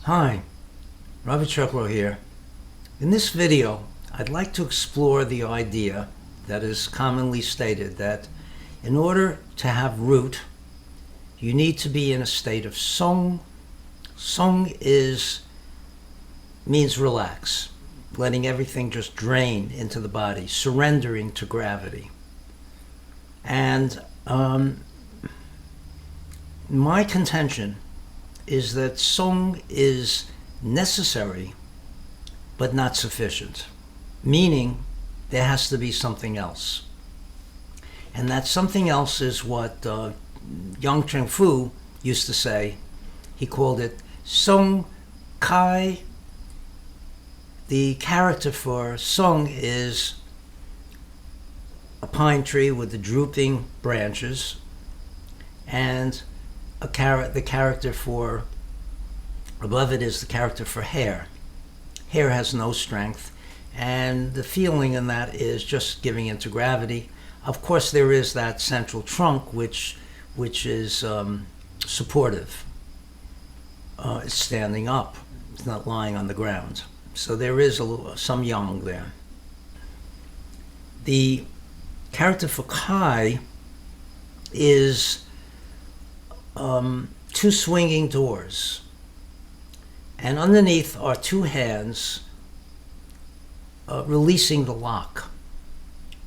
Hi, Robert Chuckrow here. In this video, I'd like to explore the idea that is commonly stated that in order to have root, you need to be in a state of song. Song means relax, letting everything just drain into the body, surrendering to gravity. And my contention is that song is necessary but not sufficient, meaning there has to be something else. And that something else is what Yang Cheng Fu used to say. He called it Song Kai. The character for song is a pine tree with the drooping branches, and the character for above it is the character for hair. Hair has no strength, and the feeling in that is just giving into gravity. Of course, there is that central trunk which is supportive. It's standing up. It's not lying on the ground. So there is some yang there. The character for Kai is two swinging doors, and underneath are two hands releasing the lock,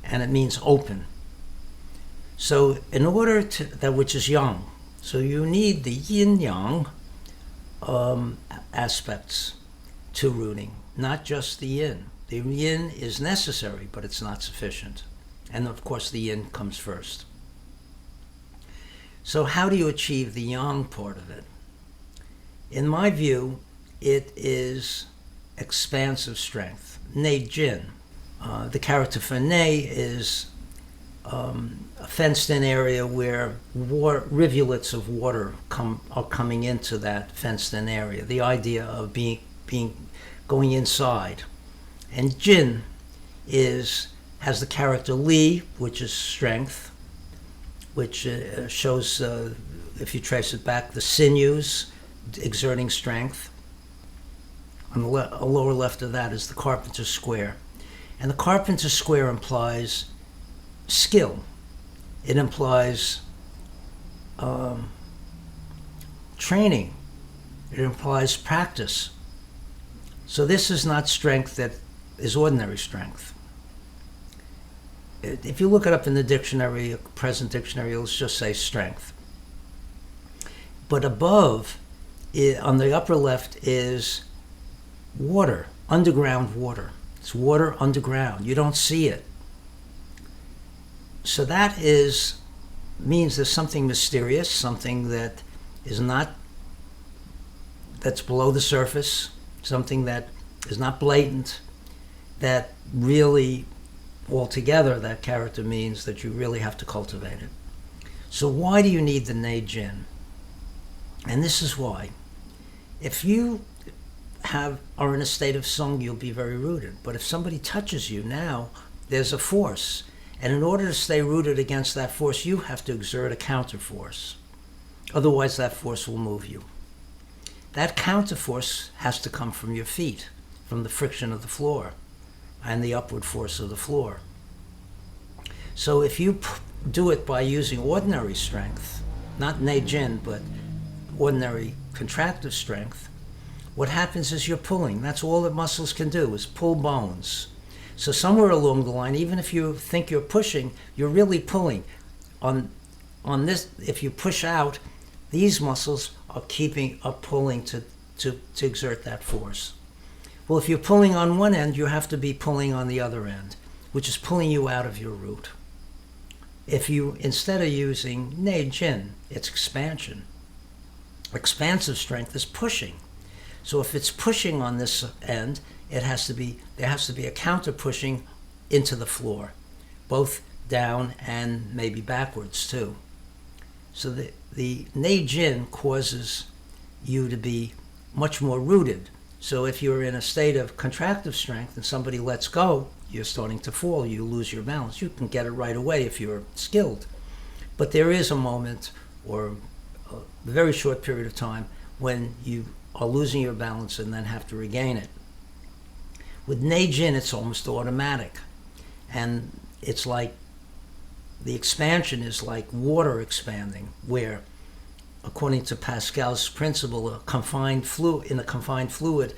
and it means open. So in order to that, which is yang, so you need the yin yang aspects to rooting, not just the yin. The yin is necessary, but it's not sufficient, and of course the yin comes first. So how do you achieve the yang part of it? In my view, it is expansive strength. Nei Jin. The character for Nei is a fenced-in area where rivulets of water are coming into that fenced-in area. The idea of going inside. And Jin has the character Li, which is strength, which shows, if you trace it back, the sinews exerting strength. On the lower left of that is the carpenter's square. And the carpenter's square implies skill. It implies training. It implies practice. So this is not strength that is ordinary strength. If you look it up in the dictionary, a present dictionary, it'll just say strength. But above, on the upper left, is water, underground water. It's water underground. You don't see it. So that means there's something mysterious, something that that's below the surface, something that is not blatant, that really altogether that character means that you really have to cultivate it. So why do you need the Nei Jin? And this is why. If you are in a state of sung, you'll be very rooted. But if somebody touches you now, there's a force. And in order to stay rooted against that force, you have to exert a counter force. Otherwise, that force will move you. That counter force has to come from your feet, from the friction of the floor and the upward force of the floor. So if you do it by using ordinary strength, not Nei Jin, but ordinary contractive strength, what happens is you're pulling. That's all that muscles can do, is pull bones. So somewhere along the line, even if you think you're pushing, you're really pulling. On this, if you push out, these muscles are pulling to exert that force. Well, if you're pulling on one end, you have to be pulling on the other end, which is pulling you out of your root. If you, instead of using Nei Jin, it's expansion. Expansive strength is pushing. So if it's pushing on this end, there has to be a counter pushing into the floor, both down and maybe backwards too. So the Nei Jin causes you to be much more rooted. So if you're in a state of contractive strength and somebody lets go, you're starting to fall, you lose your balance. You can get it right away if you're skilled. But there is a moment or a very short period of time when you are losing your balance and then have to regain it. With Nei-Jin, it's almost automatic. And it's like the expansion is like water expanding, where, according to Pascal's principle, in a confined fluid,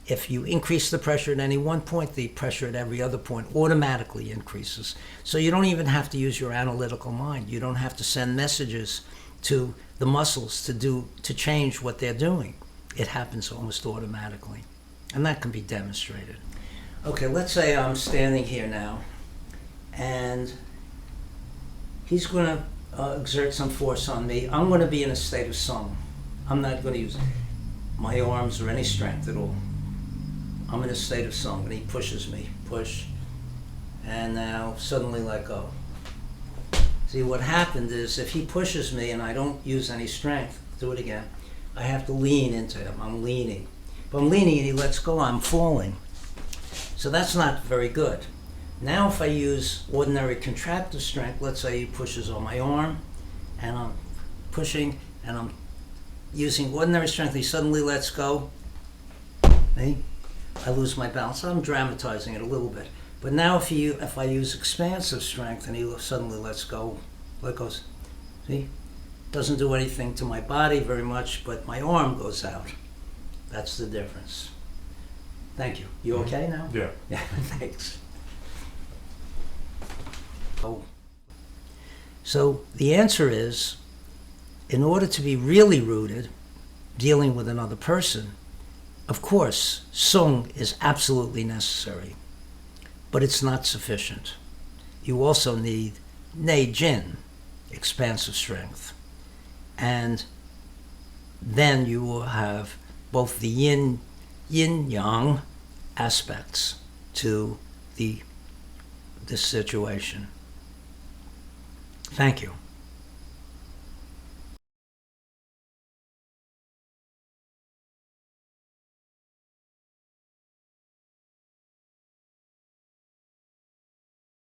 if you increase the pressure at any one point, the pressure at every other point automatically increases. So you don't even have to use your analytical mind. You don't have to send messages to the muscles to change what they're doing. It happens almost automatically. And that can be demonstrated. Okay, let's say I'm standing here now, and he's going to exert some force on me. I'm going to be in a state of sung. I'm not going to use my arms or any strength at all. I'm in a state of sung, and he pushes me, push, and now suddenly let go. See, what happened is if he pushes me and I don't use any strength, do it again, I have to lean into him. I'm leaning. If I'm leaning and he lets go, I'm falling. So that's not very good. Now if I use ordinary contractive strength, let's say he pushes on my arm, and I'm pushing, and I'm using ordinary strength, he suddenly lets go. See? I lose my balance. I'm dramatizing it a little bit. But now if I use expansive strength and he suddenly lets go, let goes, see? Doesn't do anything to my body very much, but my arm goes out. That's the difference. Thank you. You okay now? Yeah. Yeah, thanks. Oh. So the answer is, in order to be really rooted, dealing with another person, of course, sung is absolutely necessary, but it's not sufficient. You also need Nei-Jin, expansive strength. And then you will have both the yin-yang aspects to this situation. Thank you.